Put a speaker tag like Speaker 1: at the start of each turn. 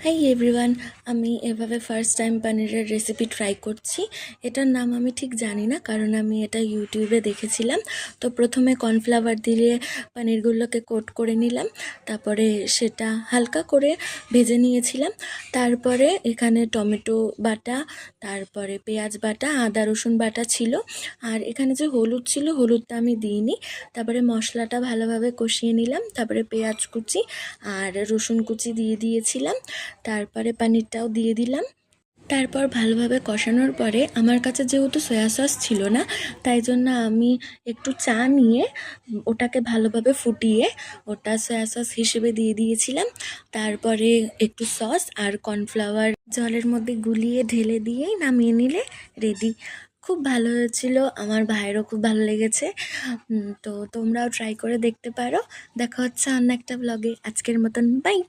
Speaker 1: Hi everyone, আমি এভাবে first time পনিরের রেসিপি ট্রাই করছি। এটার নাম আমি ঠিক জানি না, কারণ আমি এটা ইউটিউবে দেখেছিলাম। তো প্রথমে কর্নফ্লাওয়ার দিয়ে পনিরগুলোকে কোট করে নিলাম, তারপরে সেটা হালকা করে ভেজে নিয়েছিলাম। তারপরে এখানে টমেটো বাটা, তারপরে পেঁয়াজ বাটা, আদা রসুন বাটা ছিল, আর এখানে যে হলুদ ছিল হলুদটা আমি দিইনি। তারপরে মশলাটা ভালোভাবে কষিয়ে নিলাম, তারপরে পেঁয়াজ কুচি আর রসুন কুচি দিয়ে দিয়েছিলাম, তারপরে পনিরটাও দিয়ে দিলাম। তারপর ভালোভাবে কষানোর পরে আমার কাছে যেহেতু সয়া সস ছিল না, তাই জন্য আমি একটু চা নিয়ে ওটাকে ভালোভাবে ফুটিয়ে ওটা সয়া সস হিসেবে দিয়ে দিয়েছিলাম। তারপরে একটু সস আর কর্নফ্লাওয়ার জলের মধ্যে গুলিয়ে ঢেলে দিয়েই নামিয়ে নিলে রেডি। খুব ভালো হয়েছিল, আমার ভাইয়েরও খুব ভালো লেগেছে। তো তোমরাও ট্রাই করে দেখতে পারো। দেখা হচ্ছে অন্য একটা ব্লগে। আজকের মতন বাই।